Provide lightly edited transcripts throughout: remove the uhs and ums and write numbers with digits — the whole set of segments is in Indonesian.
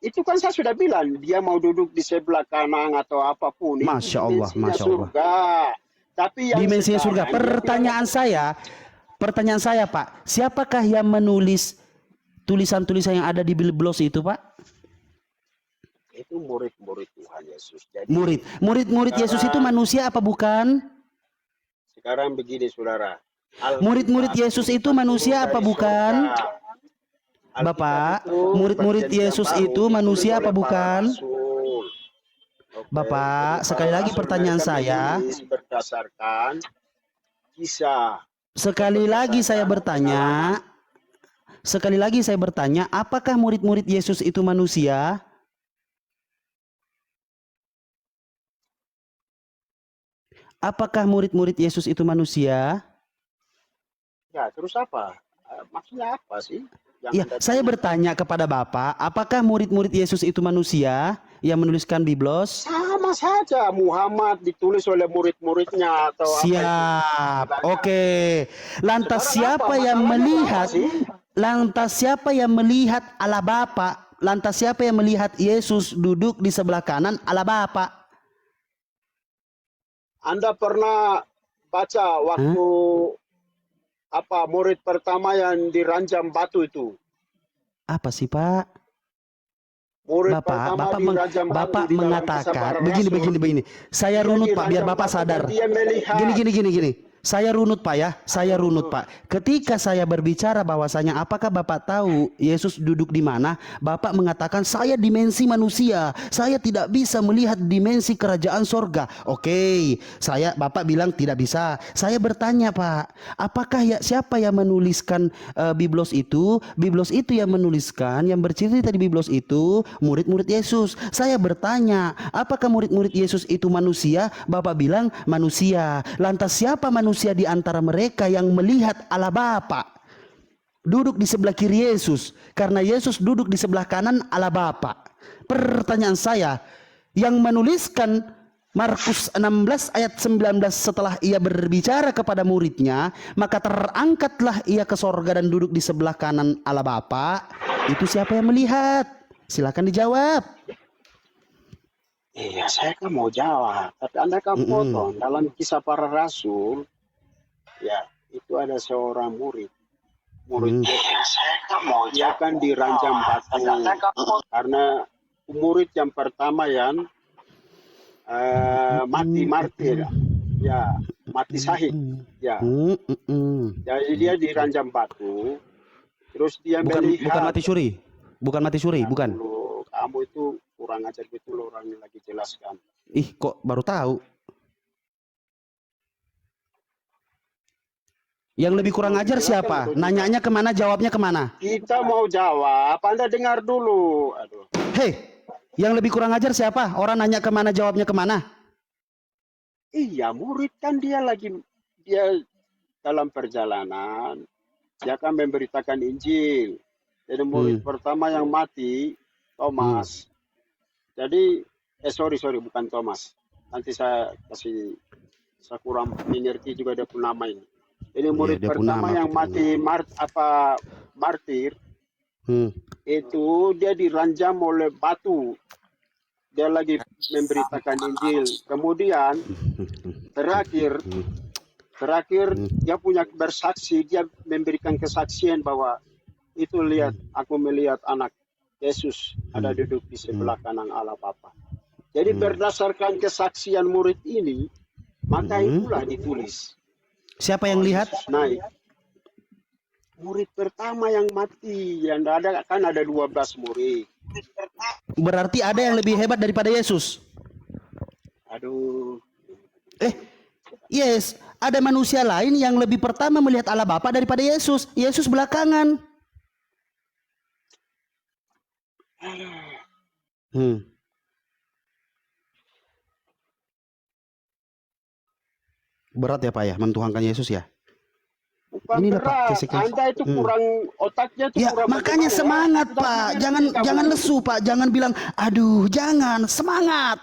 Itu kan saya sudah bilang, dia mau duduk di sebelah kanan atau apapun, itu Masya Allah, dimensinya Masya Allah. surga. Tapi yang Dimensinya surga. sekarang dia bilang, Pertanyaan saya, Pak, siapakah yang menulis tulisan-tulisan yang ada di biblos itu, Pak? itu murid-murid Tuhan Yesus. Jadi Murid Yesus itu manusia apa bukan? sekarang begini, saudara. Murid-murid Yesus itu manusia apa bukan? Alkitab Bapak, itu murid-murid perjanjian Yesus baru itu ditulis manusia oleh apa para bukan? rasul. Oke, Bapak, jadi sekali para lagi rasul pertanyaan mereka saya. menulis berdasarkan kisah. Sekali lagi saya bertanya. Sekali lagi saya bertanya, apakah murid-murid Yesus itu manusia? Apakah murid-murid Yesus itu manusia? Ya, terus apa? Maksudnya apa sih? Ya, saya bertanya kepada Bapak, apakah murid-murid Yesus itu manusia yang menuliskan biblos? Sama saja, Muhammad ditulis oleh murid-muridnya atau apa itu? Siap. Oke. Lantas Sekarang siapa apa? yang Masalahnya melihat? apa sih? Lantas siapa yang melihat Allah Bapa? Lantas siapa yang melihat Yesus duduk di sebelah kanan Allah Bapa? Anda pernah baca waktu apa murid pertama yang diranjam batu itu? Apa sih, Pak? Murid Bapak, pertama Bapak, diranjam batu Bapak di dalam kisah mengatakan para begini. rasul. Saya Dia runut, Pak, biar diranjam Bapak batu dan sadar. dia melihat. Gini. Saya runut, Pak, ya. Saya runut, Pak. Ketika saya berbicara bahwasanya apakah Bapak tahu Yesus duduk di mana? Bapak mengatakan saya dimensi manusia. Saya tidak bisa melihat dimensi kerajaan sorga. Oke, Bapak bilang tidak bisa. Saya bertanya, Pak, apakah siapa yang menuliskan biblos itu? Biblos itu yang menuliskan, yang bercerita di biblos itu murid-murid Yesus. Saya bertanya, apakah murid-murid Yesus itu manusia? Bapak bilang manusia. Lantas siapa manusia di antara mereka yang melihat Allah Bapa duduk di sebelah kiri Yesus? Karena Yesus duduk di sebelah kanan Allah Bapa. Pertanyaan saya, yang menuliskan Markus 16 ayat 19 setelah ia berbicara kepada muridnya, maka terangkatlah ia ke sorga dan duduk di sebelah kanan Allah Bapa. Itu siapa yang melihat? Silakan dijawab. Iya, saya kan mau jawab, tapi Anda kan potong. Dalam kisah para rasul, ya itu ada seorang murid. Dia kan diranjam batu karena murid yang pertama yang mati martir, ya mati syahid, ya. Jadi dia diranjam batu, terus dia melihat. Bukan mati suri, bukan. Kamu itu kurang ajar gitu loh, orang lagi jelaskan. Ih, kok baru tahu? Yang lebih kurang ajar siapa? Nanyanya kemana, jawabnya kemana? Kita mau jawab, Anda dengar dulu. Aduh. Hei, yang lebih kurang ajar siapa? Orang nanya kemana, jawabnya kemana? Iya, murid kan dia dalam perjalanan, dia akan memberitakan Injil. Jadi murid pertama yang mati, Thomas. Jadi, sorry, bukan Thomas. Nanti saya kurang mengerti juga dia pun nama ini. Jadi murid pertama yang mati martir, itu dia diranjam oleh batu. Dia lagi memberitakan Injil. Kemudian terakhir dia punya bersaksi, dia memberikan kesaksian bahwa itu lihat, aku melihat anak Yesus ada duduk di sebelah kanan Allah Bapa. Jadi berdasarkan kesaksian murid ini, maka itulah ditulis. Siapa yang lihat? Naik. Murid pertama yang mati, yang ada kan ada 12 murid. Berarti ada yang lebih hebat daripada Yesus. Aduh. Yes, ada manusia lain yang lebih pertama melihat Allah Bapa daripada Yesus. Yesus belakangan. Berat ya, Pak, ya, mentuhankan Yesus ya. Bukan Ini berat, Anda itu kurang otaknya itu ya, kurang. makanya semangat, Pak. Jangan lesu, Pak. Jangan bilang, aduh, jangan, semangat.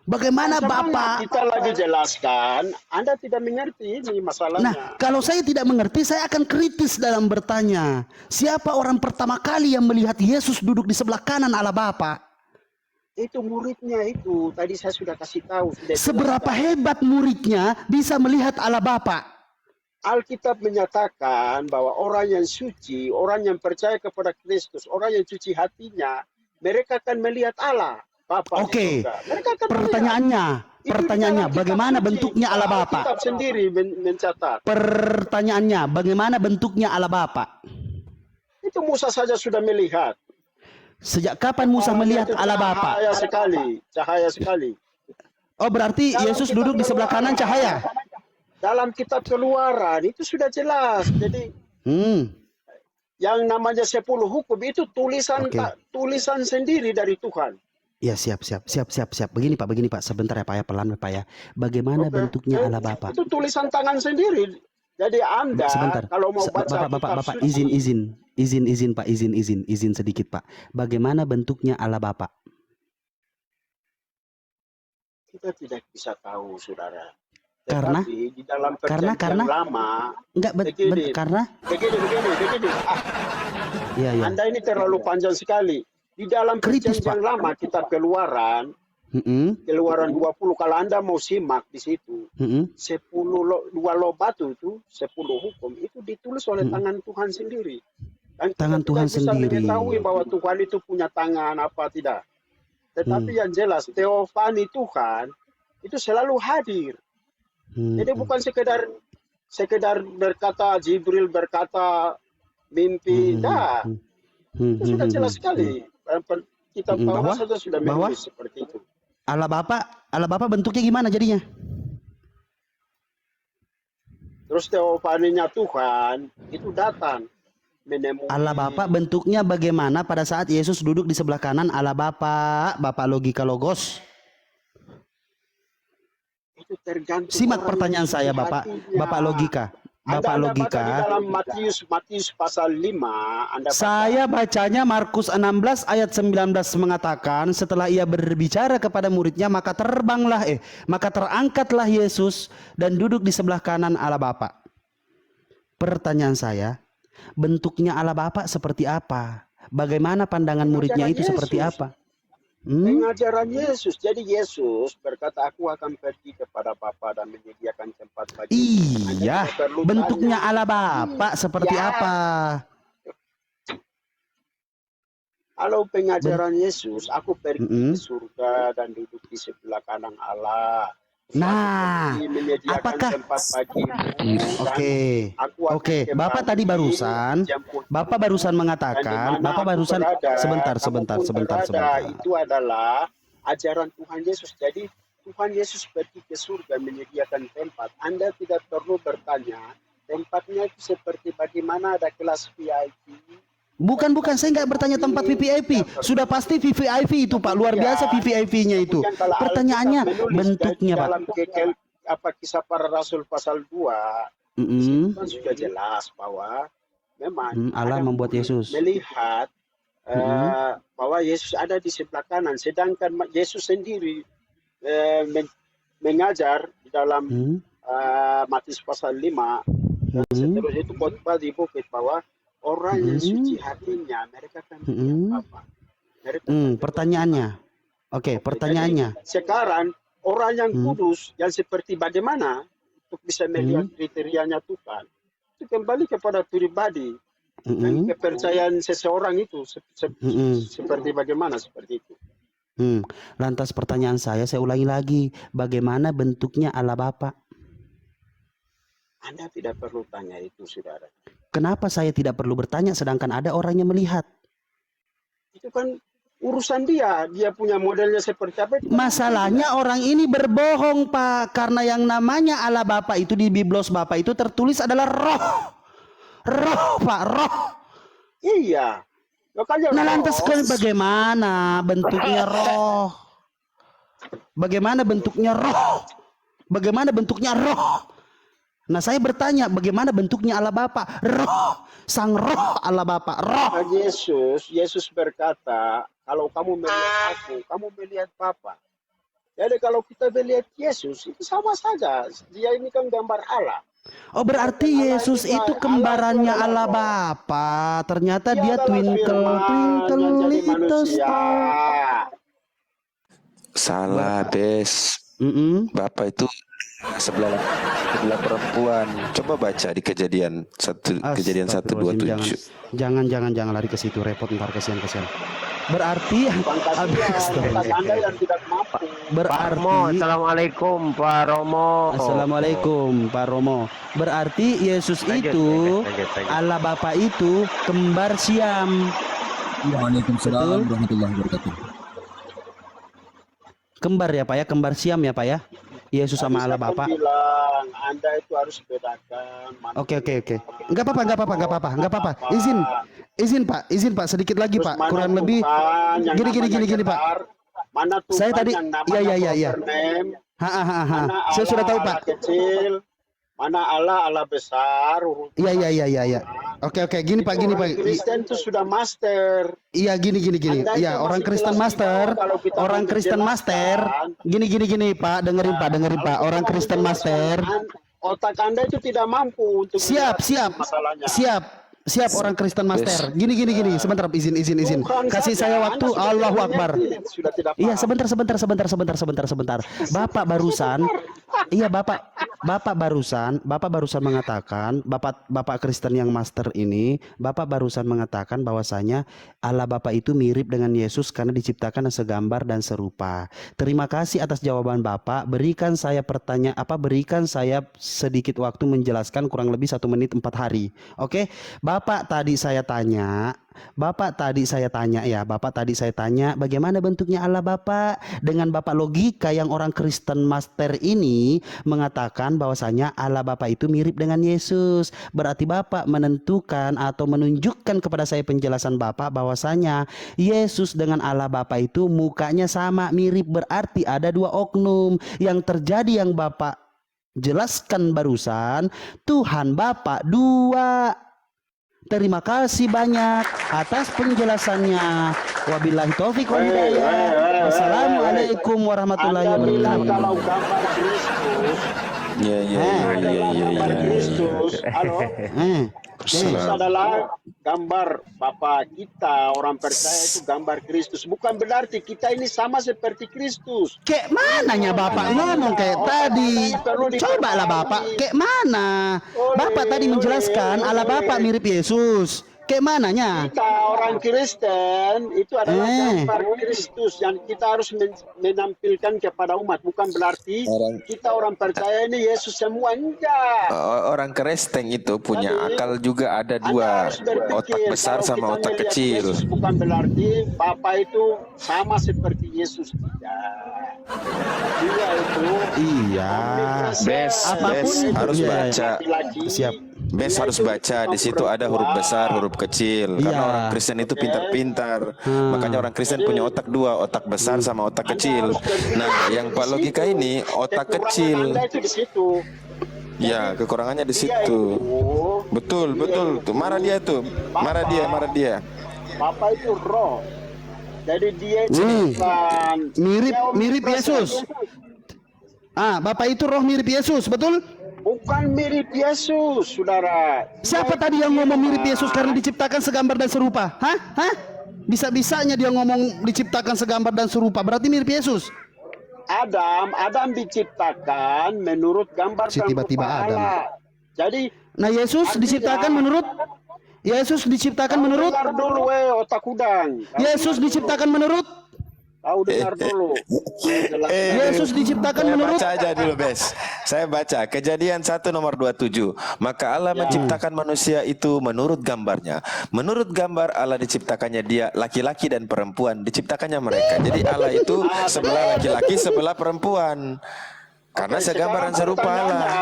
Bagaimana Sama Bapak? kita lagi jelaskan, Anda tidak mengerti ini Nah, masalahnya. kalau saya tidak mengerti, saya akan kritis dalam bertanya. Siapa orang pertama kali yang melihat Yesus duduk di sebelah kanan Allah Bapa? Itu muridnya itu. Tadi saya sudah kasih tahu, sudah Seberapa jelaskan. hebat muridnya bisa melihat Allah Bapa? Alkitab menyatakan bahwa orang yang suci, orang yang percaya kepada Kristus, orang yang suci hatinya, mereka akan melihat Allah, Bapa di Oke, surga. Mereka akan melihat. pertanyaannya, Itu di dalam kitab bagaimana suci. bentuknya Allah Bapa? Alkitab sendiri mencatat. Pertanyaannya, bagaimana bentuknya Allah Bapa? Itu Musa saja sudah melihat. Sejak kapan Musa melihat Allah Bapa? Cahaya sekali, cahaya sekali. Oh, berarti Dalam Yesus kitab duduk di sebelah kanan cahaya. Dalam kitab Keluaran itu sudah jelas. Jadi yang namanya 10 hukum itu tulisan Oke. tulisan sendiri dari Tuhan. Ya, siap. Begini Pak, sebentar ya Pak ya, pelan Pak ya. Bagaimana Oke. bentuknya Allah Bapa? Itu tulisan tangan sendiri. Jadi Anda Sebentar. kalau mau baca Bapak, kitab suci, izin Pak, izin sedikit Pak. Bagaimana bentuknya Allah Bapa? kita tidak bisa tahu, saudara. Karena? Tetapi di dalam Karena? perjanjian lama, Enggak, begini. karena? Begini. Iya. Anda ini terlalu panjang sekali. Di dalam Kritis, perjanjian Pak. lama, kitab Keluaran, Keluaran 20, kalau Anda mau simak di situ, 2 loh batu itu, 10 hukum, itu ditulis oleh tangan Tuhan sendiri. Dan kita Tangan Tuhan tidak bisa sendiri. mengetahui bahwa Tuhan itu punya tangan apa tidak. Tetapi yang jelas, teofani Tuhan itu selalu hadir. Jadi bukan sekedar berkata, Jibril berkata mimpi, dah. Itu sudah jelas sekali. Kita Paulus saja sudah menulis seperti itu. Allah Bapa bentuknya gimana jadinya? Terus teofaninya Tuhan itu datang menemui. Allah Bapa bentuknya bagaimana pada saat Yesus duduk di sebelah kanan Allah Bapa, Bapa logika logos? Itu tergantung. Simak pertanyaan saya Bapak, Bapak logika. Bapak Anda logika. baca di dalam Matius pasal 5, Anda baca. Saya bacanya Markus 16 ayat 19 mengatakan setelah ia berbicara kepada muridnya maka terangkatlah Yesus dan duduk di sebelah kanan Allah Bapa. Pertanyaan saya, bentuknya Allah Bapa seperti apa? Bagaimana pandangan muridnya itu seperti apa? Pengajaran Yesus. Jadi Yesus berkata, aku akan pergi kepada Bapa dan menyediakan tempat bagi. Iya, bentuknya Allah Bapa seperti apa? Kalau pengajaran Yesus, aku pergi ke surga dan duduk di sebelah kanan Allah. Nah, apakah Oke, Bapak tadi barusan mengatakan, sebentar. Itu adalah ajaran Tuhan Yesus. Jadi Tuhan Yesus pergi ke surga menyediakan tempat. Anda tidak perlu bertanya tempatnya itu seperti bagaimana, ada kelas VIP. Bukan, saya nggak bertanya tempat VVIP. Sudah pasti VVIP itu Pak, luar biasa VVIP-nya itu. Pertanyaannya bentuknya Pak. Dalam Kisah Para Rasul pasal 2, kan sudah jelas bahwa memang Allah membuat Yesus melihat bahwa Yesus ada di sebelah kanan, sedangkan Yesus sendiri mengajar di dalam Matius pasal 5 dan seterusnya itu khotbah di bukit bahwa orang yang suci hatinya mereka akan melihat Bapa. Pertanyaannya. Pertanyaannya. Jadi, sekarang orang yang kudus yang seperti bagaimana untuk bisa melihat kriterianya Tuhan itu kembali kepada pribadi dan kepercayaan seseorang itu seperti bagaimana seperti itu. Lantas pertanyaan saya ulangi lagi, bagaimana bentuknya Allah Bapa? Anda tidak perlu tanya itu, saudara. Kenapa saya tidak perlu bertanya sedangkan ada orang yang melihat? Itu kan urusan dia punya modelnya seperti apa. Masalahnya orang ini berbohong Pak, karena yang namanya Allah Bapa itu di Biblos Bapak itu tertulis adalah roh Pak, roh. Iya. Nah lantas bagaimana bentuknya roh? Bagaimana bentuknya roh? Bagaimana bentuknya roh? Nah saya bertanya, bagaimana bentuknya Allah Bapa? Roh, sang roh Allah Bapa, roh. Yesus berkata, kalau kamu melihat aku, kamu melihat Bapa. Jadi kalau kita melihat Yesus itu sama saja. Dia ini kan gambar Allah. Oh, berarti Dan Allah Yesus juga, itu Allah itu kembarannya adalah Allah roh. Bapa. Ternyata Dia dia adalah twinkle firman twinkle yang jadi little manusia. star. Salah, Bes. Bapak itu sebelah perempuan. Coba baca di kejadian 1 Jangan lari ke situ, repot ntar kesian. Berarti Bukan kasihan, kita pandai dan tidak mampu. Pak Romo, berarti assalamualaikum Pak Romo. Assalamualaikum Pak Romo. Berarti Yesus itu Lanjut. Allah Bapa itu kembar Siam. Waalaikumsalam warahmatullahi wabarakatuh. Kembar ya Pak ya, kembar Siam ya Pak ya. Yesus Tadi sama Allah saya kan Bapa. bilang, Anda itu harus bedakan. Oke. Enggak apa-apa. Izin Pak, sedikit lagi Terus Pak. mana Kurang lebih Tuhan yang namanya gini Pak. Getar, mana Tuhan Saya tadi yang namanya iya. Propernem, Ha. mana Saya sudah tahu Allah Pak. kecil, mana Allah besar. Iya. Oke, gini Pak. Orang Kristen itu sudah master. Iya gini. Anda itu Iya, orang masih Kristen jelas di master. bawah kalau kita Orang mau Kristen master. menjelaskan. Gini Pak, dengerin Pak. Kalau Orang kita mau Kristen master. menjelaskan, otak Anda itu tidak mampu untuk Siap. menjelaskan masalahnya. Siap orang Kristen master. Gini. Sebentar, izin. Bukan Kasih saja, saya Anda waktu. sudah Allahu tidak Akbar. mengerti, sudah tidak Iya, paham. sebentar. Bapak barusan, Bapak barusan mengatakan, Bapak Kristen yang master ini, Bapak barusan mengatakan bahwasanya Allah Bapa itu mirip dengan Yesus karena diciptakan segambar dan serupa. Terima kasih atas jawaban Bapak. Berikan saya sedikit waktu menjelaskan kurang lebih 1 menit 4 hari. Oke, Bapak tadi saya tanya bagaimana bentuknya Allah Bapa. Dengan Bapak logika yang orang Kristen master ini mengatakan bahwasanya Allah Bapa itu mirip dengan Yesus. Berarti Bapak menentukan atau menunjukkan kepada saya penjelasan Bapak bahwasanya Yesus dengan Allah Bapa itu mukanya sama, mirip. Berarti ada 2 oknum yang terjadi yang Bapak jelaskan barusan. Tuhan Bapa 2. Terima kasih banyak atas penjelasannya. Wabillahi taufik wal hidayah. Wassalamualaikum warahmatullahi Anda bilang wabarakatuh. kalau gambar Kristus, gambar Kristus, halo, Kristus adalah gambar Bapa kita, orang percaya itu gambar Kristus. Bukan berarti kita ini sama seperti Kristus. Kayak mananya Bapak ngomong kayak tadi? Cobalah Bapak, kayak mana? Bapak tadi menjelaskan Allah Bapak mirip Yesus. Kayak mananya? Kita orang Kristen itu adalah gambar Kristus yang kita harus menampilkan kepada umat. Bukan berarti kita orang percaya ini Yesus semua, enggak. Orang Kristen itu punya Jadi, akal juga ada Anda 2, harus berpikir, otak besar kalau sama kita otak melihat kecil. Yesus bukan berarti Bapa itu sama seperti Yesus, tidak. Dia itu Iya. Bes Apapun harus iya. baca. laki-laki. Siap. Bes harus baca, di situ ada huruf besar, huruf kecil. Karena Iya. orang Kristen itu pintar-pintar. Makanya orang Kristen punya otak 2, otak besar sama otak kecil. Nah, yang Pak logika ini otak Kekurangan kecil. Anda itu di situ. Ya, kekurangannya di Dia situ. itu, Betul. Tuh, marah dia tuh. Marah dia. Bapa itu roh. Jadi dia itu bukan Mirip Yesus. Bapak itu roh mirip Yesus, betul? Bukan mirip Yesus, saudara. Siapa tadi yang ngomong mirip Yesus karena diciptakan segambar dan serupa? Hah? Bisa-bisanya dia ngomong diciptakan segambar dan serupa, berarti mirip Yesus. Adam diciptakan menurut gambar Si dan tiba-tiba rupa Adam. Allah. Jadi Nah, Yesus diciptakan menurut dengar dulu otak udang. Yesus diciptakan menurut Tahu dengar dulu. Yesus diciptakan Saya menurut baca aja dulu, Bes. Saya baca Kejadian 1 nomor 27. Maka Allah menciptakan manusia itu menurut gambarnya. Menurut gambar Allah diciptakannya dia, laki-laki dan perempuan diciptakannya mereka. Jadi Allah itu sebelah laki-laki, sebelah perempuan. Karena segambar dan serupa Allah.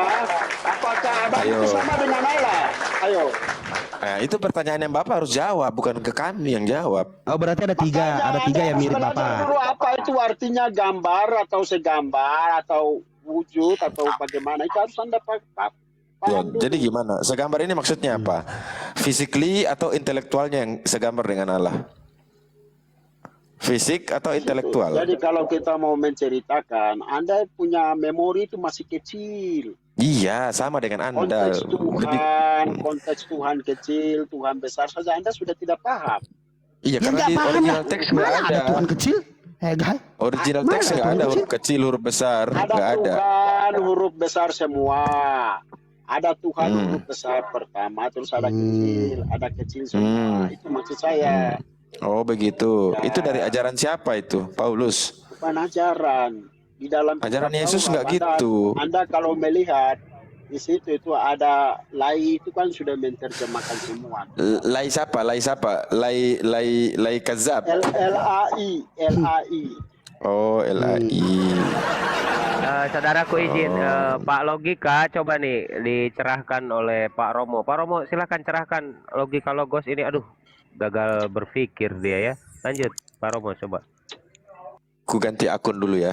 Apakah Adam Ayo. itu sama dengan Allah? Ayo. Nah, itu pertanyaan yang Bapak harus jawab, bukan ke kami yang jawab. Oh, berarti ada tiga yang mirip Belajar Bapak. dulu apa itu artinya gambar atau segambar atau wujud atau bagaimana, itu harus Anda paham dulu. Jadi gimana? Segambar ini maksudnya apa? Physically atau intelektualnya yang segambar dengan Allah? Fisik atau intelektual? Jadi kalau kita mau menceritakan, Anda punya memori itu masih kecil. Iya, sama dengan Anda. Konteks Tuhan kecil, Tuhan besar saja Anda sudah tidak paham. Iya, Ya karena nggak di paham original lah. teks nggak Mana ada ada. Tuhan kecil? Guys. Original Mana teks ada nggak Tuhan ada kecil? huruf kecil, huruf besar, Ada nggak ada. Tuhan huruf besar semua. Ada Tuhan huruf besar pertama, terus ada kecil semua. Itu maksud saya. Oh begitu. Itu dari ajaran siapa itu, Paulus? Bukan ajaran. Di dalam Ajaran kitab Yesus Taurat, nggak gitu. Anda kalau melihat di situ itu ada lai, itu kan sudah menerjemahkan semua. Lai siapa? Lai siapa? Lai kazab. L-A-I. Oh, LAI. Saudaraku izin, Pak Logika coba nih dicerahkan oleh Pak Romo. Pak Romo silakan cerahkan logika logos ini. Aduh, gagal berpikir dia ya. Lanjut, Pak Romo coba. Ku ganti akun dulu ya,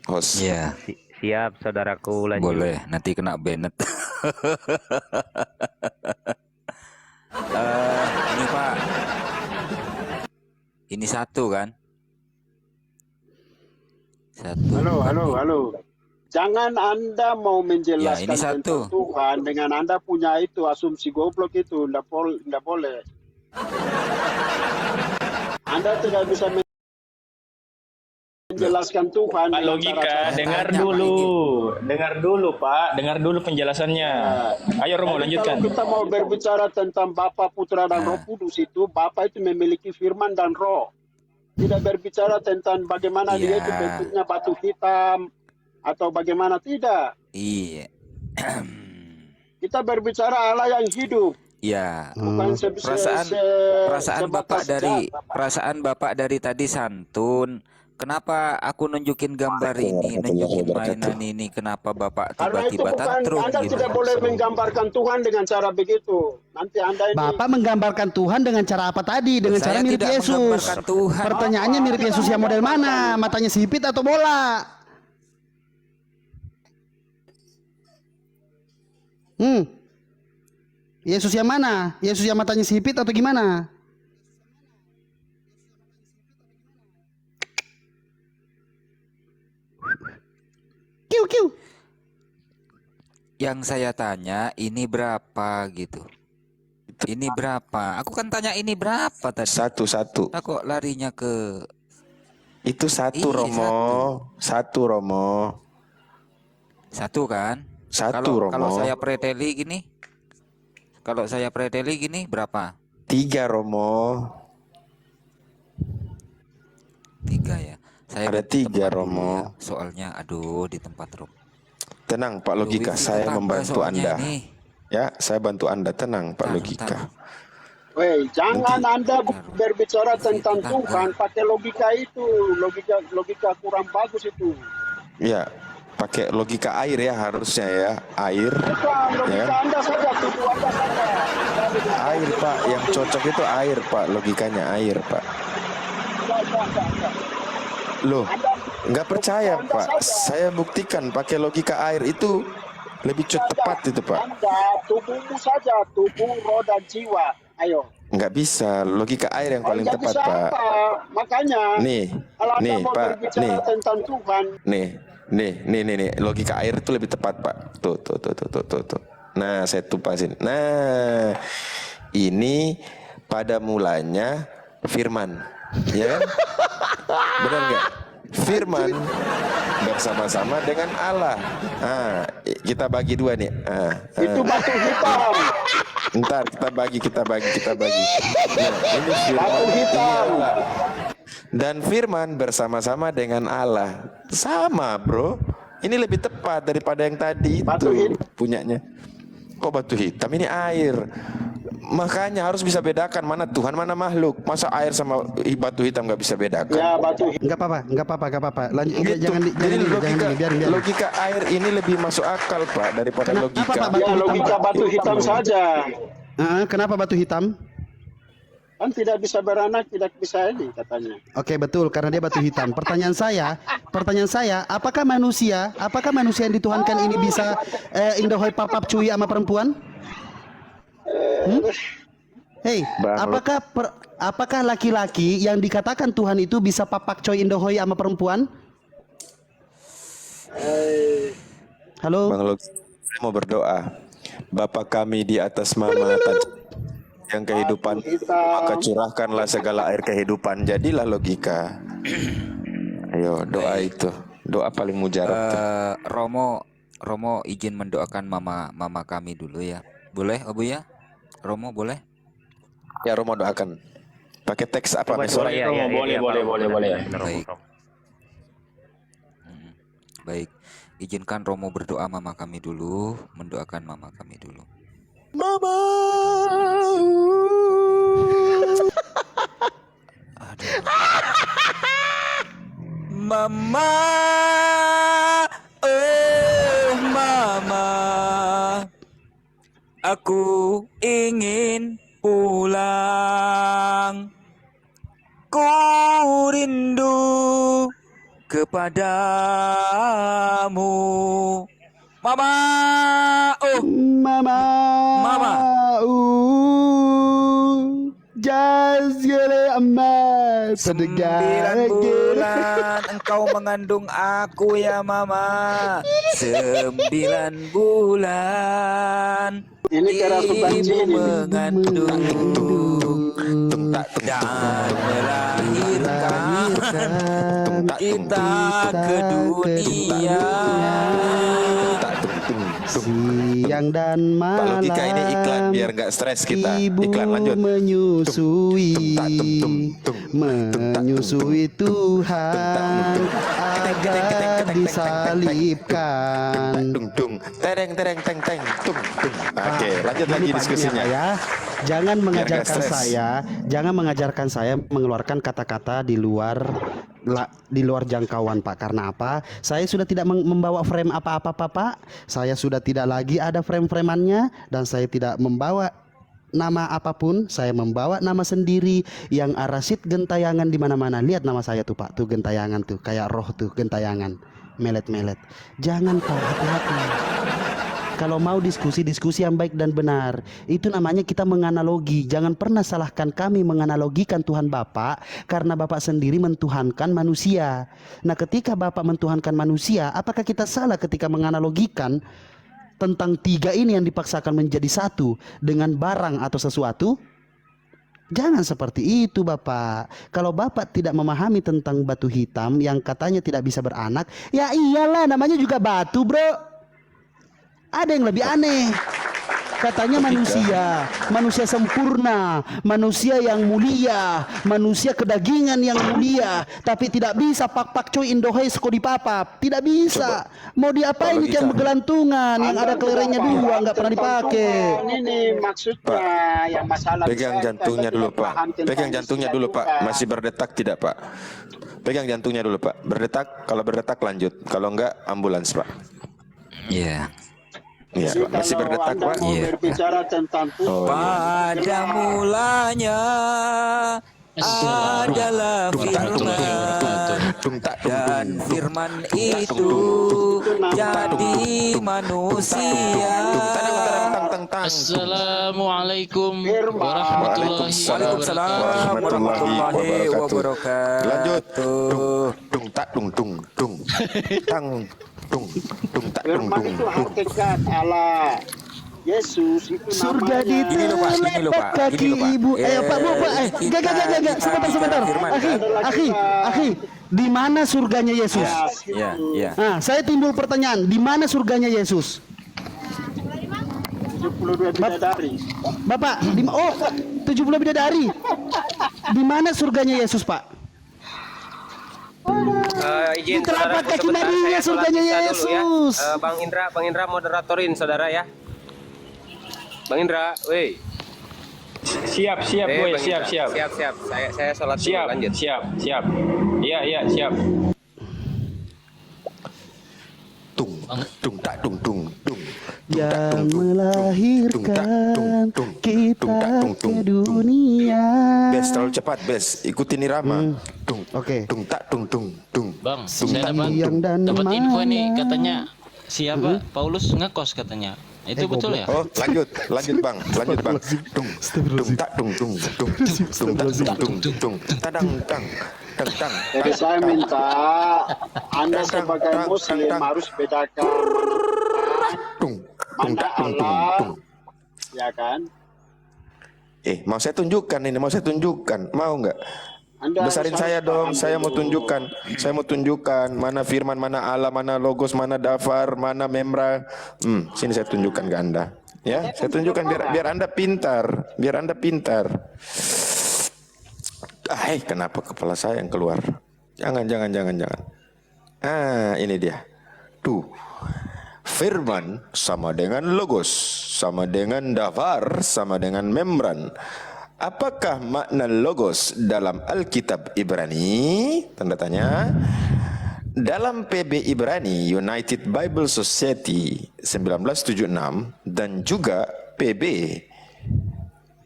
host. Iya, Siap, saudaraku, lanjut. boleh. Nanti kena banned. Ini Pak. Ini satu kan? Satu. Halo. Jangan Anda mau menjelaskan Ya, ini satu. tentang Tuhan dengan Anda punya itu asumsi goblok itu, nggak boleh. Anda tidak bisa menjelaskan Tuhan. Pak dengan Logika, cara-cara- dengar dulu Pak, dengar dulu penjelasannya. Ayo Romo Jadi lanjutkan. kalau kita mau berbicara tentang Bapa, Putra, dan Roh Kudus itu, Bapa itu memiliki firman dan roh. Tidak berbicara tentang bagaimana dia itu Iya. bentuknya batu hitam, atau bagaimana, tidak. Iya. Kita berbicara Allah yang hidup. Ya. Bukan Perasaan Bapak sebatas dari zat. perasaan Bapak dari tadi santun. Kenapa aku nunjukin gambar ini, nunjukin mainan ini? Kenapa Bapak Karena itu tiba-tiba bukan, tantrum Anda gitu? tidak boleh menggambarkan Tuhan dengan cara begitu. Nanti Anda ini Bapak menggambarkan Tuhan dengan cara apa tadi? Dengan Saya cara mirip tidak Yesus. menggambarkan Tuhan. Pertanyaannya mirip Yesus yang model mana? Matanya sipit atau bola? Yesus yang mana? Yesus yang matanya sipit atau gimana? Kiu kiu. Yang saya tanya ini berapa gitu? Ini berapa? Aku kan tanya ini berapa tadi. Satu. Nah, kok larinya ke Itu satu, Iya, Romo. Satu, Romo. satu kan? Satu, Romo. Kalau saya preteli gini, kalau saya preteli gini berapa? 3, Romo. 3 ya. Saya Ada ganti 3, tempat dulu Romo. ya. Soalnya aduh di tempat Romo. Tenang, Pak Logika. Aduh, Saya tetangga membantu soalnya Anda. ini. Ya, saya bantu Anda. Tenang, Pak Taruh, Logika. taruh. Weh, jangan Anda berbicara tentang Tetangga. Tuhan pakai logika itu, logika kurang bagus itu. Ya, pakai logika air ya harusnya ya. Air. Bukan logika Ya. Anda saja, tubuh Anda saja. Air, Pak. Yang cocok itu air, Pak. Logikanya air, Pak. Enggak. Loh, nggak percaya, Pak. Saya buktikan pakai logika air itu lebih tepat itu, Pak. Anda, tubuhmu saja, tubuh, roh, dan jiwa. Ayo. Nggak bisa. Logika air yang paling Nggak tepat, bisa Pak. apa? Makanya, Nih, kalau Anda nih, mau Pak. berbicara Nih, tentang Tuhan, nih. Logika air itu lebih tepat, Pak. Tuh. Nah, saya tumpasin. Nah, ini pada mulanya firman, ya kan? Benar nggak? Firman bersama-sama dengan Allah. Nah, kita bagi dua nih. itu batu hitam. Ntar kita bagi. Nah, ini firman, Batu ini hitam. Allah. Dan firman bersama-sama dengan Allah. Sama, bro. Ini lebih tepat daripada yang tadi Batu itu hitam. punyanya. Kok batu hitam? Ini air. Makanya harus bisa bedakan mana Tuhan, mana makhluk. Masa air sama batu hitam nggak bisa bedakan? Ya, batu hitam. Enggak apa-apa. Lanjut, Gitu. jangan Jadi dulu, biarin. logika air ini lebih masuk akal, Pak, daripada Kenapa, logika. Pak? Ya, logika batu hitam saja. Kenapa batu hitam? Kan tidak bisa beranak, tidak bisa ini katanya. Oke, betul, karena dia batu hitam. Pertanyaan saya, apakah manusia yang dituhankan ini bisa indohoi papap cuy sama perempuan? Hei, Bang, apakah laki-laki yang dikatakan Tuhan itu bisa papak coy indohoi sama perempuan? Halo? Bang Logi, saya mau berdoa. Bapa kami di atas Mama yang kehidupan, maka curahkanlah segala air kehidupan. Jadilah logika. Ayo doa itu. Doa paling mujarab tuh. Romo izin mendoakan mama kami dulu ya. Boleh, Abu ya? Romo boleh? Ya Romo doakan. Pakai teks apa Coba, mesor? coba, iya, iya, Boleh, iya, boleh, Pak Romo, boleh, benar, boleh. benar, Romo, Baik. Romo. Baik. Izinkan Romo berdoa mama kami dulu, mendoakan mama kami dulu. Mama. Mama, oh mama, aku ingin pulang. Ku rindu kepadamu. Mama, oh Mama. Mama. Jazgele amat. 9 bulan engkau mengandung aku ya mama. 9 bulan Ini kira kebanci ibu ini. mengandung dan melahirkan kita ke dunia. Siang dan Pak malam. Logika ini iklan biar nggak stres kita. Ibu Iklan lanjut. menyusui, menyusui Tuhan agar disalibkan. Tung tung tereng tereng teng teng tung tung. Oke, lanjut lagi Gini, Pak, diskusinya. gini, Pak, ya. Jangan mengajarkan stres. jangan mengajarkan saya mengeluarkan kata-kata di luar jangkauan Pak. Karena apa? Saya sudah tidak membawa frame apa-apa Pak. Saya sudah tidak lagi ada frame-fremannya dan saya tidak membawa nama apapun. Saya membawa nama sendiri yang arasit gentayangan di mana-mana. Lihat nama saya tuh Pak, tuh gentayangan tuh kayak roh tuh gentayangan melet-melet. Jangan Pak, hati-hati. Kalau mau diskusi yang baik dan benar, itu namanya kita menganalogi. Jangan pernah salahkan kami menganalogikan Tuhan Bapa, karena Bapak sendiri mentuhankan manusia. Nah, ketika Bapak mentuhankan manusia, apakah kita salah ketika menganalogikan tentang tiga ini yang dipaksakan menjadi satu dengan barang atau sesuatu? Jangan seperti itu Bapak. Kalau Bapak tidak memahami tentang batu hitam yang katanya tidak bisa beranak, ya iyalah namanya juga batu bro. Ada yang lebih aneh. Katanya manusia sempurna, manusia yang mulia, manusia kedagingan yang mulia, tapi tidak bisa pak-pak coy indohai sekodi papap, tidak bisa. Mau diapain itu yang bergelantungan, yang ada kelerengnya dua, nggak pernah dipakai. Ini maksudnya yang masalah. Pegang jantungnya dulu Pak. Pegang jantungnya dulu Pak. Masih berdetak tidak Pak? Pegang jantungnya dulu Pak. Berdetak, kalau berdetak lanjut. Kalau enggak ambulans Pak. Iya. Iya, Pak. Masih berdetak Pak. Iya. Berbicara tentang Tuhan. Pada mulanya adalah firman, dan firman itu jadi manusia. Assalamualaikum Waalaikumsalam warahmatullahi wabarakatuh. Lanjut. Dung tak dung dung dung. Tang dung dung tak dung Firman dung itu dung. hakikat Allah. Yesus itu Surga namanya. Gini loh, Pak. ditelepak kaki ibu. Pak, Bu, Pak. Enggak. Sebentar. Akhi. Di mana surganya Yesus? Ya, ya. Nah, saya timbul pertanyaan, di mana surganya Yesus? 72 bidadari. Bapak, 70 bidadari. Di mana surganya Yesus, Pak? Izin Di telapak saudaraku kaki sebentar, Maria, saya sholat surganya isya dulu ya. Yesus. Bang Indra moderatorin saudara ya. Bang Indra, weh. Siap, Bang gue, Indra. siap. Siap. Saya sholat dulu, Siap, lanjut. siap. Iya, siap. Dung dung tak dung dung dung. Yang melahirkan kita ke dunia. Bes terlalu cepat Bes. Ikutin irama. Dung. Oke. Dung tak dung dung dung. Bang, saya dapat Siang dan info nih malam. katanya siapa Paulus ngekos katanya. Itu betul ya? Oh, lanjut bang. Tung, tung tak tung tung tung tung tak tung tung tung tadang tang tang tang. Jadi saya minta Anda sebagai Muslim harus bedakan Tung tung mana tak tung tung Allah, tung. ya kan? Mau saya tunjukkan, mau nggak? Anda Besarin harus saya dong, paham saya mau dulu. tunjukkan mana firman, mana Allah, mana logos, mana dafar, mana memra. Sini saya tunjukkan ke Anda. Ya, saya tunjukkan biar Anda pintar, kenapa kepala saya yang keluar? Jangan. Ini dia. Tuh. Firman sama dengan logos, sama dengan dafar, sama dengan membran. Apakah makna logos dalam Alkitab Ibrani? Tanda tanya. Dalam PB Ibrani, United Bible Society 1976, dan juga PB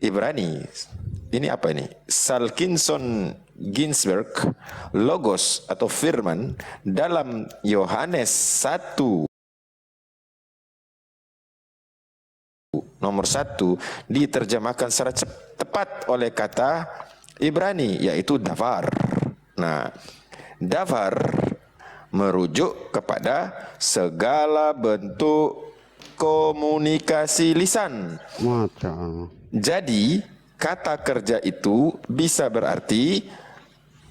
Ibrani. Ini apa ini? Salkinson Ginsberg, logos atau firman dalam Yohanes 1 nomor 1 diterjemahkan secara tepat oleh kata Ibrani, yaitu dafar. Nah, dafar merujuk kepada segala bentuk komunikasi lisan. Jadi, kata kerja itu bisa berarti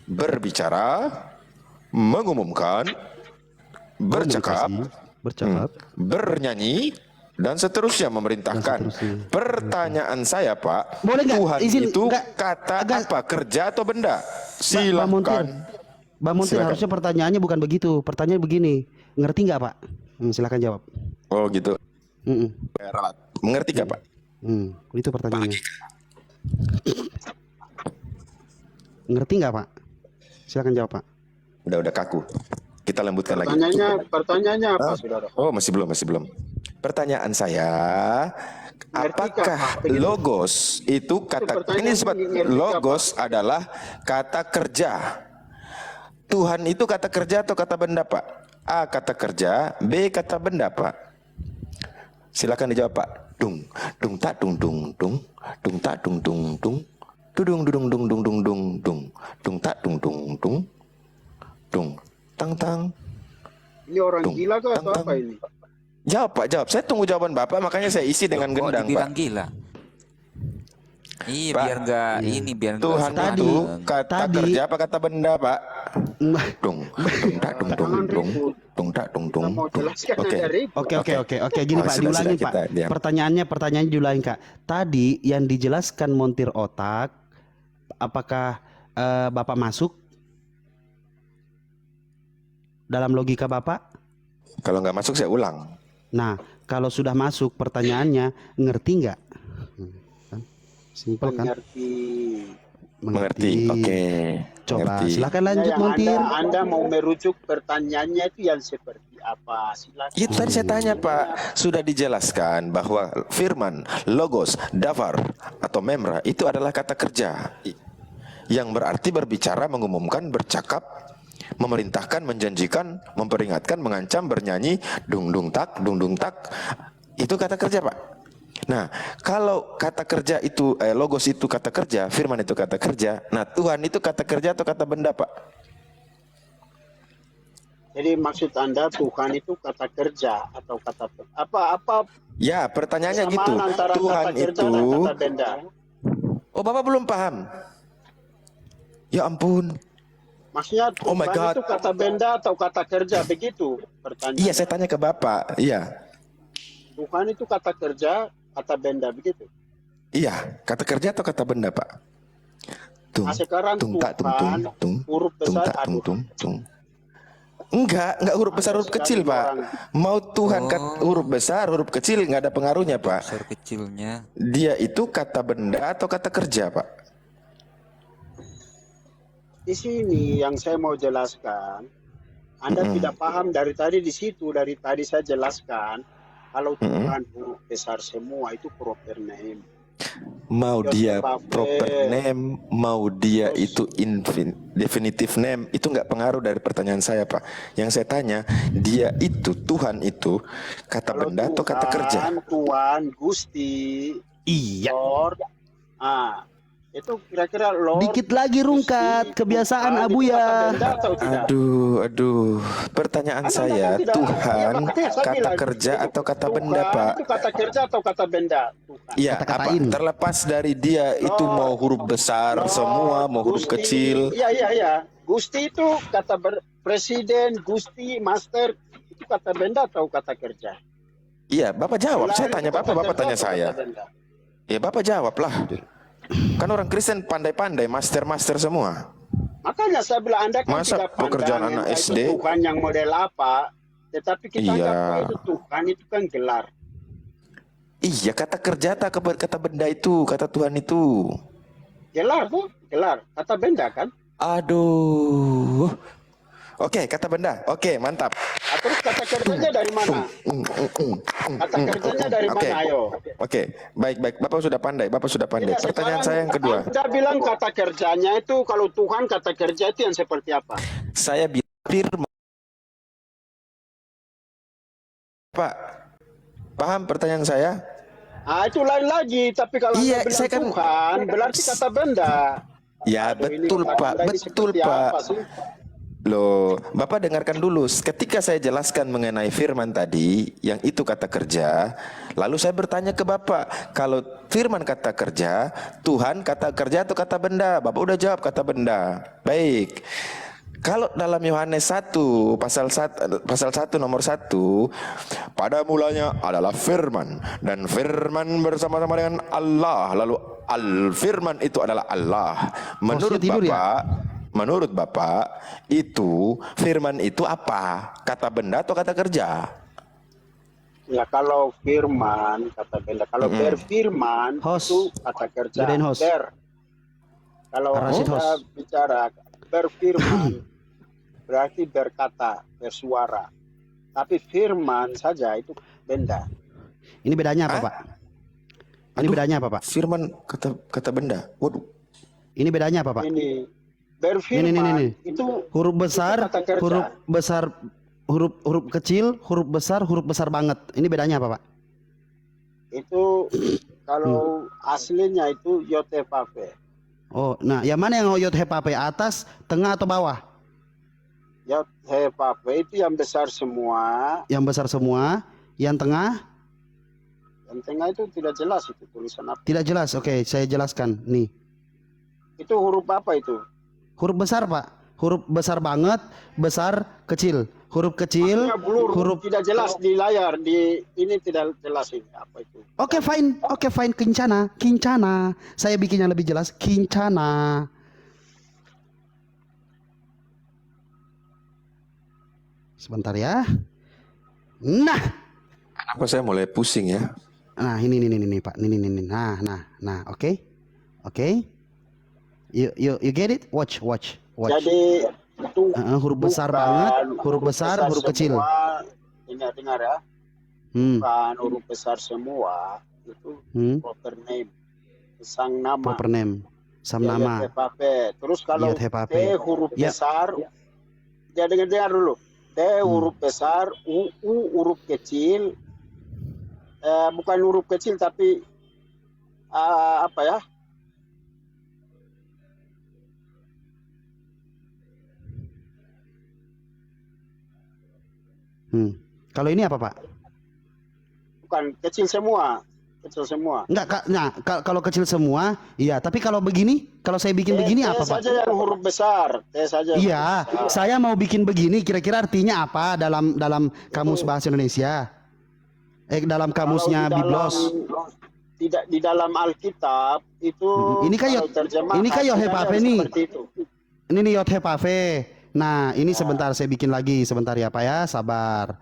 berbicara, mengumumkan, bercakap, bernyanyi, dan seterusnya, memerintahkan. Pertanyaan saya, Pak, Boleh nggak? Tuhan Izin, itu nggak, kata agak- apa? Kerja atau benda? Bang Montir, Silakan. Bang Montir, Silakan. harusnya pertanyaannya bukan begitu. Pertanyaannya begini, ngerti nggak Pak? Silakan jawab. Oh gitu. Mengerti gak, Pak? Itu pertanyaannya. Ngerti nggak Pak? Silakan jawab Pak. Udah kaku. Kita lembutkan lagi. Pertanyaannya apa, saudara? Oh, masih belum. Pertanyaan saya, apakah logos itu kata ini sebab logos adalah kata kerja? Tuhan itu kata kerja atau kata benda, Pak? A kata kerja, B kata benda, Pak. Silakan dijawab, Pak. Dung tak dung tak dung tudung tak dung tang. Ini orang gila kah atau apa ini? Jawab, Pak, jawab. Saya tunggu jawaban Bapak, makanya saya isi dengan Kok gendang, Pak. dibilang gila? Iya, Pak, biar nggak Tuhan semangat. itu kata kerja apa kata benda, Pak? Dung tak dung. Mau jelaskan Oke. ada ribut. Oke, gini Pak, sudah, diulangin Pak. kita diam. Pertanyaannya diulangin Kak. Tadi yang dijelaskan montir otak, apakah Bapak masuk dalam logika Bapak? Kalau nggak masuk saya ulang. Nah, kalau sudah masuk, pertanyaannya ngerti nggak? Simpel kan? Mengerti. Oke. Coba Ngerti. silakan lanjut Yang montir. Anda mau merujuk pertanyaannya itu yang seperti apa? Silakan. Itu tadi saya tanya, Pak. Sudah dijelaskan bahwa firman, logos, dafar atau memra itu adalah kata kerja yang berarti berbicara, mengumumkan, bercakap, memerintahkan, menjanjikan, memperingatkan, mengancam, bernyanyi, dung tak. Itu kata kerja, Pak. Nah, kalau kata kerja itu logos itu kata kerja, firman itu kata kerja. Nah, Tuhan itu kata kerja atau kata benda, Pak? Jadi maksud Anda Tuhan itu kata kerja atau kata apa? Ya, pertanyaannya Kesamaan gitu. antara Tuhan kata kerja itu. dan kata benda. Oh, Bapak belum paham? Ya ampun. Maksudnya Oh my Tuhan God. itu kata benda atau kata kerja, begitu pertanyaan. Iya, saya tanya ke Bapak. Iya. Tuhan itu kata kerja, kata benda, begitu. Iya, kata kerja atau kata benda, Pak? Nah, sekarang Tuhan huruf besar Enggak huruf besar, huruf kecil, Pak. Mau Tuhan huruf besar, huruf kecil enggak ada pengaruhnya, Pak. Besar kecilnya. Dia itu kata benda atau kata kerja, Pak? Di sini yang saya mau jelaskan, Anda tidak paham dari tadi di situ, dari tadi saya jelaskan kalau Tuhan huruf besar semua itu proper name. Mau dia Joseph proper Babel. name, mau dia itu definitive name itu nggak pengaruh dari pertanyaan saya, Pak. Yang saya tanya, dia itu Tuhan itu kata Kalau benda atau kata kerja? Tuhan, Gusti, Iya. Lord, itu kira-kira Lord. Dikit lagi rungkat, Gusti, kebiasaan Tuhan, Abu itu kata ya. benda atau tidak? Aduh. Pertanyaan saya, tidak. Tuhan Ya, makanya saya kata bilang, kerja itu atau kata Tuhan benda, Pak? Itu kata kerja atau kata benda? Tuhan. Iya, apa? Kata-katain. Terlepas dari dia itu mau huruf besar semua, mau huruf Gusti, kecil. Iya. Gusti itu kata presiden, Gusti, Master, itu kata benda atau kata kerja? Iya, Bapak jawab. Saya Gelar tanya itu Bapak, kata Bapak kerja tanya atau saya. kata benda? Ya Bapak jawab lah. Kan orang Kristen pandai-pandai, master-master semua. Makanya saya bilang Anda kan Masa tidak pandang pekerjaan anak entah SD? itu Tuhan yang model apa, tetapi kita Iya. anggap bahwa itu Tuhan itu kan gelar. Iya, kata kerja atau kata benda itu, kata Tuhan itu. Gelar tuh, gelar. Kata benda kan? Aduh. Oke, kata benda. Oke, mantap. Terus kata kerjanya dari mana? Kata kerjanya dari Oke. mana, ayo? Oke, baik. Bapak sudah pandai. Iya, Pertanyaan sekarang saya yang kedua. Anda bilang kata kerjanya itu, kalau Tuhan kata kerja itu yang seperti apa? Saya bilang firman. Pak, paham pertanyaan saya? Itu lain lagi, tapi kalau Iya, Anda bilang saya kan- Tuhan, berarti kata benda. Ya, Aduh, ini betul Anda Pak, ini betul seperti Pak. apa sih? Loh, Bapak dengarkan dulu. Ketika saya jelaskan mengenai firman tadi, yang itu kata kerja, lalu saya bertanya ke Bapak, kalau firman kata kerja, Tuhan kata kerja atau kata benda? Bapak udah jawab kata benda. Baik. Kalau dalam Yohanes 1 pasal 1 nomor 1, pada mulanya adalah firman, dan firman bersama-sama dengan Allah, lalu al-firman itu adalah Allah. Menurut tidur ya? Bapak, menurut Bapak, itu firman itu apa? Kata benda atau kata kerja? Ya kalau firman kata benda, kalau berfirman Host. itu kata kerja. Gedein host. Kalau Rashid kita host. bicara berfirman berarti berkata, bersuara. Tapi firman saja itu benda. Ini bedanya apa, Hah? Pak? Ini bedanya apa, Pak? Firman kata benda. Waduh. Ini bedanya apa, Pak? Ini berfirman Ini. itu Huruf besar, kata kerja. huruf besar, huruf kecil, huruf besar banget. Ini bedanya apa, Pak? itu kalau aslinya itu Yotevave. Oh, nah, yang mana yang yod hepape, atas, tengah atau bawah? Yotevave itu yang besar semua, Yang besar semua, yang tengah yang tengah itu tidak jelas itu tulisan apa. tidak jelas. Oke, saya jelaskan. Nih, Itu huruf apa itu? huruf besar, Pak. Huruf besar banget, besar, kecil. Huruf kecil, Maksudnya blur, huruf. tidak jelas di layar, di ini tidak jelas ini apa itu. Oke, fine, kincana. Saya bikin yang lebih jelas, kincana. Sebentar ya. Nah, Kenapa saya mulai pusing ya? nah ini Pak, ini. Nah, oke. You get it? Watch. Jadi itu Huruf besar banget, huruf besar, huruf kecil. semua, dengar ya, Hmm. bukan huruf besar semua itu proper name, sang nama. Proper name, sam Ya, nama. Yotevave. Terus kalau Yotevave. T huruf Ya. besar, ya dengar dulu. T huruf besar, U huruf kecil, bukan huruf kecil tapi apa ya? Kalau ini apa, Pak? Bukan kecil semua, Enggak, nah, kalau kecil semua, iya. Tapi kalau begini, kalau saya bikin begini T apa, Pak? saja yang huruf besar, T saja. yang Iya, huruf besar. saya mau bikin begini. Kira-kira artinya apa dalam kamus bahasa Indonesia? Dalam kamusnya Kalau di dalam- Biblos. Tidak di dalam Alkitab itu. Ini kan kalau terjemahan ini kan tidak Yotevave ada nih. seperti itu. Ini nih Yotevave. Nah, ini sebentar saya bikin lagi. Sebentar ya, Pak ya. Sabar.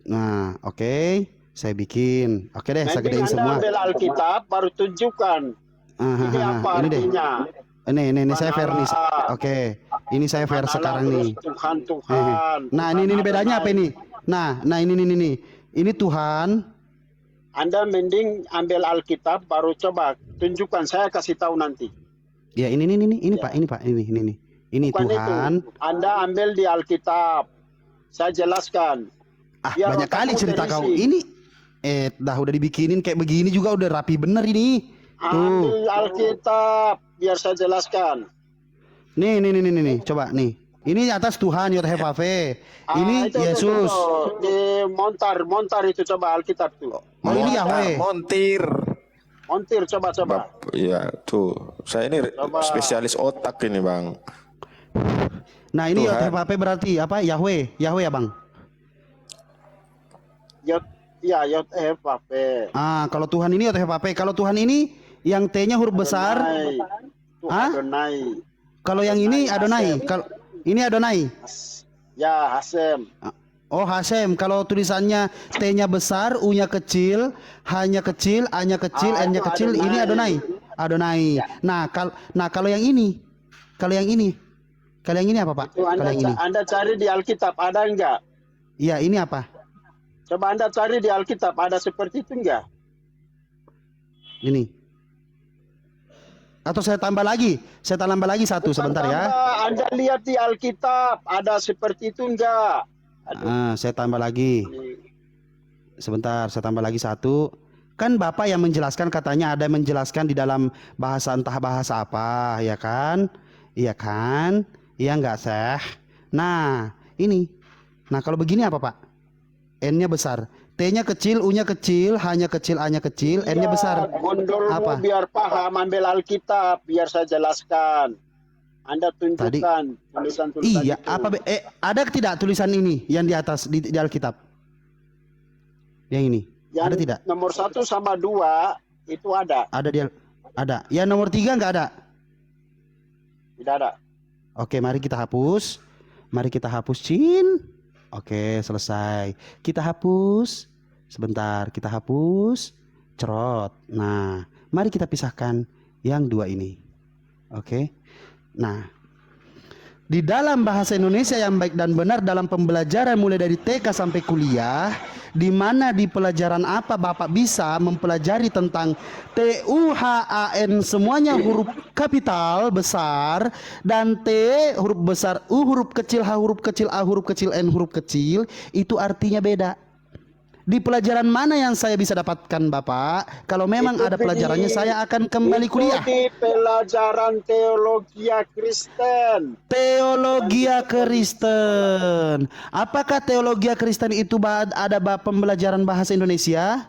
Nah, oke. Saya bikin. Oke deh, saya Nanti gedein Anda semua. ambil Alkitab baru tunjukkan ini apa Ini deh. artinya. Ini saya fair nih. Oke. Ini saya fair Allah sekarang terus nih. Tuhan. Nah, ini bedanya apa ini? Nah, ini. Ini Tuhan. Anda mending ambil Alkitab baru coba tunjukkan, saya kasih tahu nanti. Ya ini Pak, ini Pak, ini nih. Ini Bukan Tuhan. itu. Anda ambil di Alkitab. Saya jelaskan. Biar Banyak kali otakmu cerita kau. terisi. Ini udah dibikinin kayak begini juga udah rapi bener ini. Tuh. Ambil Alkitab. Biar saya jelaskan. Nih. Coba nih. Ini atas Tuhan YHWH. Ini Itu, Yesus. Di montar itu coba Alkitab tuh. Oh ini Yahweh. Montir. Montir coba. Iya, tuh. Saya ini spesialis otak ini, Bang. Nah ini Tuhan. YHWH berarti apa? Yahweh ya Bang. YHWH. Kalau Tuhan ini YHWH. Kalau Tuhan ini yang T-nya huruf besar. Adonai. Kalau yang ini Adonai. Kalau ini Adonai. Ya, Hasem. Oh Hasem. Kalau tulisannya T-nya besar, U-nya kecil, H-nya kecil, A-nya kecil, N-nya itu kecil, ini Adonai. Adonai. Nah, kalau yang ini, kalau yang ini apa Pak? Itu Kalau yang ini? Anda cari di Alkitab ada enggak? Iya, ini apa? Coba Anda cari di Alkitab ada seperti itu enggak? Ini. Atau saya tambah lagi? Saya tambah lagi satu sebentar ya. Anda lihat di Alkitab ada seperti itu enggak? Saya tambah lagi. Sebentar, saya tambah lagi satu. Kan Bapak yang menjelaskan katanya ada yang menjelaskan di dalam bahasa entah bahasa apa, ya kan? Iya kan? Iya enggak, Seh? Nah, ini. Nah, kalau begini apa, Pak? N-nya besar. T-nya kecil, U-nya kecil, H-nya kecil, A-nya kecil, N-nya besar. Gondolmu Apa? biar paham, ambil Alkitab, biar saya jelaskan. Anda tunjukkan tulisan-tulisan Iya, itu. ada tidak tulisan ini yang di atas di Alkitab? Yang ini. Yang Ada tidak? nomor 1 sama 2 itu ada. Ada. Yang nomor 3 enggak ada. Tidak ada. Oke, mari kita hapus. Mari kita hapus, Cin. Oke, selesai. Kita hapus. Sebentar, kita hapus. Cerot. Nah, mari kita pisahkan yang 2 ini. Oke. Nah, di dalam bahasa Indonesia yang baik dan benar dalam pembelajaran mulai dari TK sampai kuliah, di mana di pelajaran apa Bapak bisa mempelajari tentang TUHAN semuanya huruf kapital besar dan T huruf besar, U huruf kecil, H huruf kecil, A huruf kecil, N huruf kecil, itu artinya beda. Di pelajaran mana yang saya bisa dapatkan Bapak? Kalau memang Itu ada pelajarannya saya akan kembali kuliah. Di pelajaran teologi Kristen. Teologi Kristen. Apakah teologi Kristen itu ada pembelajaran bahasa Indonesia?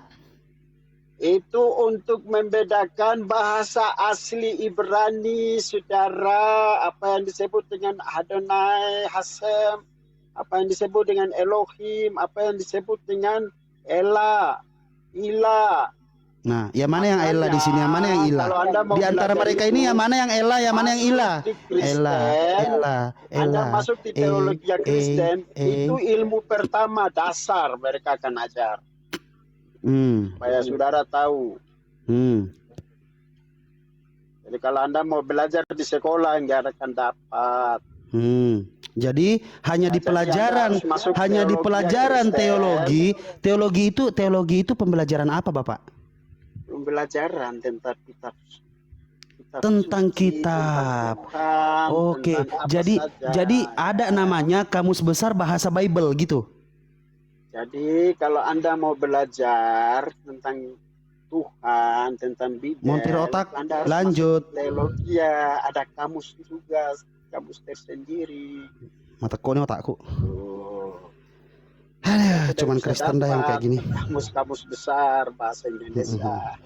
Itu untuk membedakan bahasa asli Ibrani, saudara, apa yang disebut dengan Adonai, Hasem, apa yang disebut dengan Elohim, apa yang disebut dengan Ela, Ila. Nah, yang mana yang Ela di sini? Yang mana yang Ila? Di antara mereka ini yang mana yang Ela, yang mana yang Ila? Anda masuk di teologi Kristen, itu ilmu pertama dasar mereka akan ajar. Supaya saudara tahu. Jadi kalau Anda mau belajar di sekolah nggak akan dapat. Jadi hanya di pelajaran teologi itu pembelajaran apa Bapak? Pembelajaran tentang kitab. Tentang suci, kitab. tentang Tuhan, Oke, tentang apa jadi saja. ada namanya Kamus Besar Bahasa Bible gitu. Jadi kalau Anda mau belajar tentang Tuhan, tentang Bible, Montir otak, Anda harus lanjut. masuk teologi ya, ada kamus juga, kamus tersendiri. Mata kau nih otakku. Oh. Aduh, cuman Kristen dah yang kayak gini. Kamus-kamus besar bahasa Indonesia.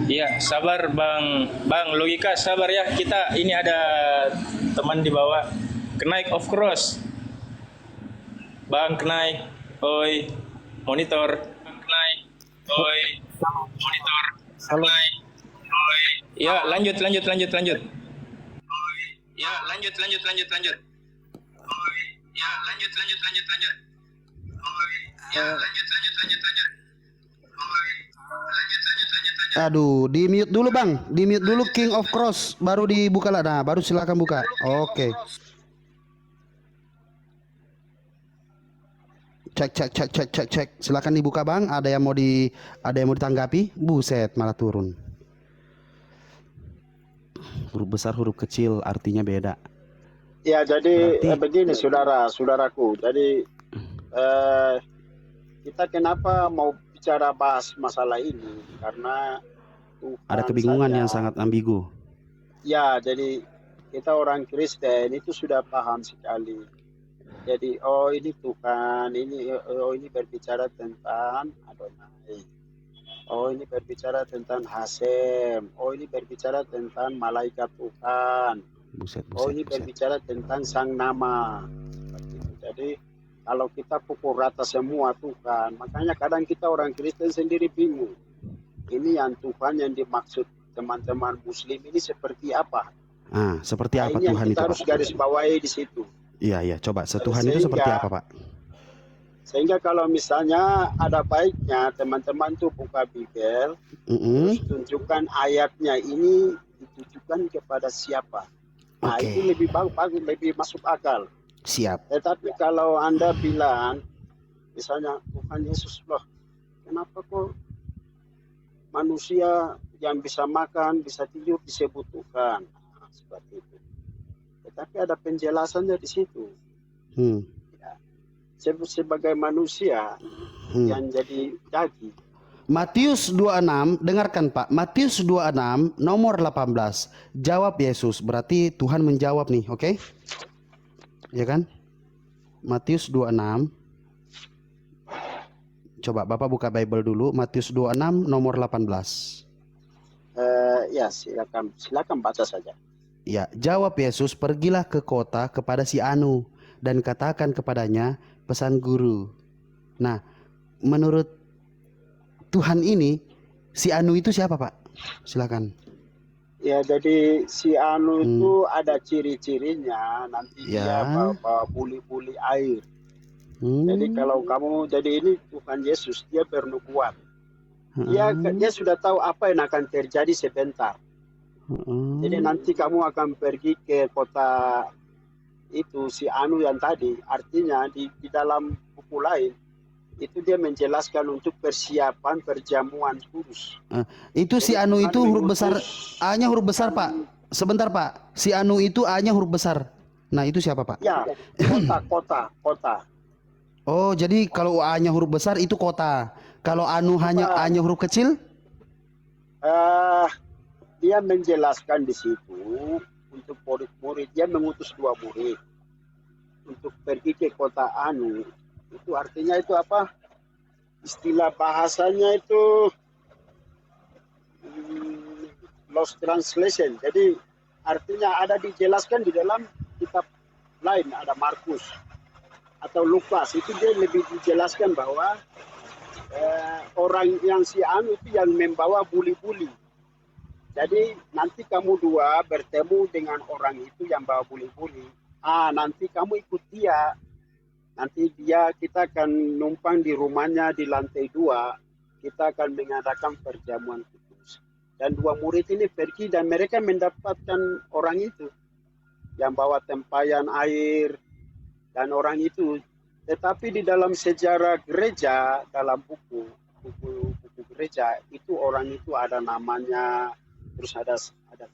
Iya, sabar Bang Logika, sabar ya. Kita ini ada teman di bawah. Kenaik of cross. Bang kenaik. Oi. Monitor. Bang kenaik. Oi. Monitor. Kenaik. Oi. Ya, lanjut. Oi. Ya, lanjut. Oi. Ya, lanjut. Oi. Ya, lanjut. Aduh, di mute dulu Bang, di mute dulu King of Cross, baru dibuka lah. Nah, baru silakan buka. Oke. Cek. Silakan dibuka Bang. Ada yang mau ditanggapi? Buset, malah turun. Huruf besar, huruf kecil artinya beda. Ya, jadi Berarti begini saudaraku. Jadi kita kenapa mau bicara bahas masalah ini? Karena ada Tuhan kebingungan yang saja. sangat ambigu. Ya, jadi kita orang Kristen itu sudah paham sekali. Jadi ini Tuhan, ini berbicara tentang Adonai. Oh, ini berbicara tentang Hasem. Oh, ini berbicara tentang malaikat Tuhan. Buset, Oh, buset, ini buset. berbicara tentang sang nama. Seperti itu. Jadi kalau kita pukul rata semua Tuhan, makanya kadang kita orang Kristen sendiri bingung. Ini yang Tuhan yang dimaksud teman-teman Muslim ini seperti apa? Seperti Nah, apa ini yang Tuhan kita itu, harus Pak? garis bawahi di situ. Iya, coba setuhan itu seperti apa, Pak? Sehingga kalau misalnya ada baiknya teman-teman tuh buka Bible, terus tunjukkan ayatnya ini ditujukan kepada siapa. Nah, Oke. itu lebih bagus, lebih masuk akal. Siap. Tetapi kalau Anda bilang, misalnya Tuhan Yesus, loh, kenapa kok manusia yang bisa makan, bisa tidur disebut Tuhan? Nah, seperti itu. Tetapi ada penjelasannya di situ. Ya. Sebagai manusia yang jadi daging. Matius 26, dengarkan Pak. Matius 26 nomor 18. Jawab Yesus. Berarti Tuhan menjawab nih, oke? Ya kan? Matius 26. Coba Bapak buka Bible dulu. Matius 26 nomor 18. Ya, silakan baca saja. Ya, jawab Yesus, pergilah ke kota kepada si Anu dan katakan kepadanya, pesan guru. Nah, menurut Tuhan ini, si Anu itu siapa, Pak? Silakan. Ya, jadi si Anu itu ada ciri-cirinya, nanti dia bawa buli-buli air. Jadi kalau kamu, jadi ini Tuhan Yesus, dia bernubuat. Dia sudah tahu apa yang akan terjadi sebentar. Jadi nanti kamu akan pergi ke kota itu, si Anu yang tadi. Artinya di dalam buku lain, itu dia menjelaskan untuk persiapan perjamuan kudus. Itu si Anu itu huruf besar, A-nya huruf besar, Pak. Sebentar, Pak. Si Anu itu A-nya huruf besar. Nah, itu siapa, Pak? Ya, kota. Oh, jadi kalau A-nya huruf besar itu kota. Kalau Anu hanya A-nya huruf kecil? Dia menjelaskan di situ untuk murid-murid. Dia mengutus 2 murid untuk pergi ke kota Anu. Itu artinya itu apa? Istilah bahasanya itu lost translation. Jadi artinya ada dijelaskan di dalam kitab lain, ada Markus atau Lukas. Itu dia lebih dijelaskan bahwa orang yang si Anu itu yang membawa buli-buli. Jadi nanti kamu 2 bertemu dengan orang itu yang bawa buli-buli. Nanti kamu ikut dia. Nanti kita akan numpang di rumahnya di lantai 2. Kita akan mengadakan perjamuan kudus. Dan 2 murid ini pergi dan mereka mendapatkan orang itu yang bawa tempayan air dan orang itu. Tetapi di dalam sejarah gereja, dalam buku gereja itu orang itu ada namanya, terus ada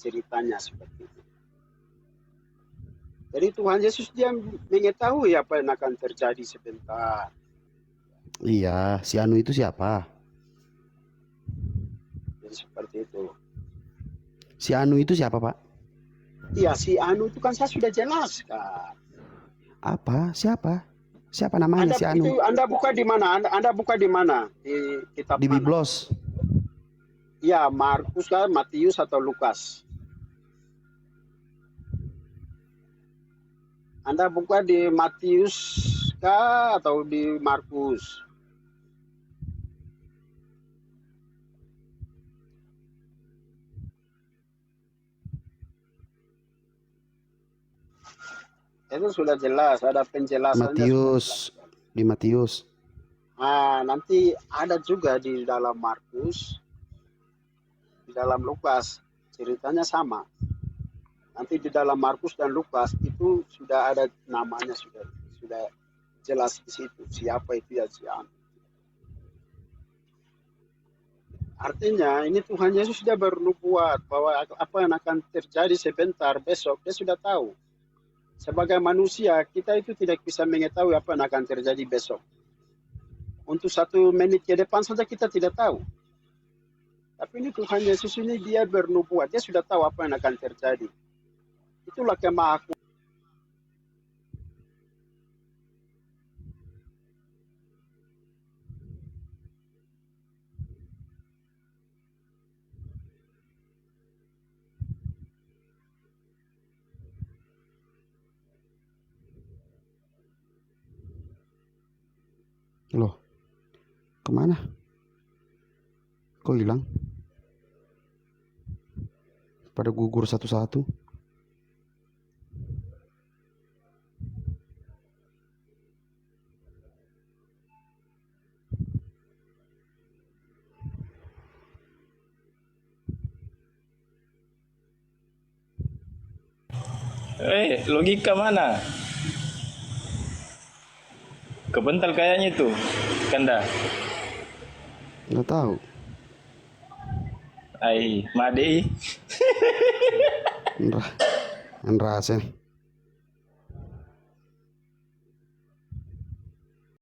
ceritanya seperti itu. Jadi Tuhan Yesus dia mengetahui apa yang akan terjadi sebentar. Iya, si Anu itu siapa? Jadi seperti itu. Si Anu itu siapa, Pak? Iya, si Anu itu kan saya sudah jelaskan. Apa? Siapa? Siapa namanya si Anu? Itu Anda buka di mana? Anda buka di mana? Di kitab di mana? Biblos. Ya, Markus kah, Matius atau Lukas? Anda buka di Matius kah atau di Markus? Itu sudah jelas, ada penjelasannya. Matius, di Matius. Nanti ada juga di dalam Markus, di dalam Lukas, ceritanya sama. Nanti di dalam Markus dan Lukas itu sudah ada namanya, sudah jelas di situ siapa itu ya si Anu. Artinya ini Tuhan Yesus sudah bernubuat bahwa apa yang akan terjadi sebentar besok dia sudah tahu. Sebagai manusia kita itu tidak bisa mengetahui apa yang akan terjadi besok. Untuk 1 menit ke depan saja kita tidak tahu. Tapi ini Tuhan Yesus ini dia bernubuat, dia sudah tahu apa yang akan terjadi. Itulah kemahakuasaan. Loh, kemana? Kok hilang? Pada gugur satu-satu. Logika mana? Kebental kayaknya itu, Kanda. Nggak tahu. Ai, Madei. Andra, Andra,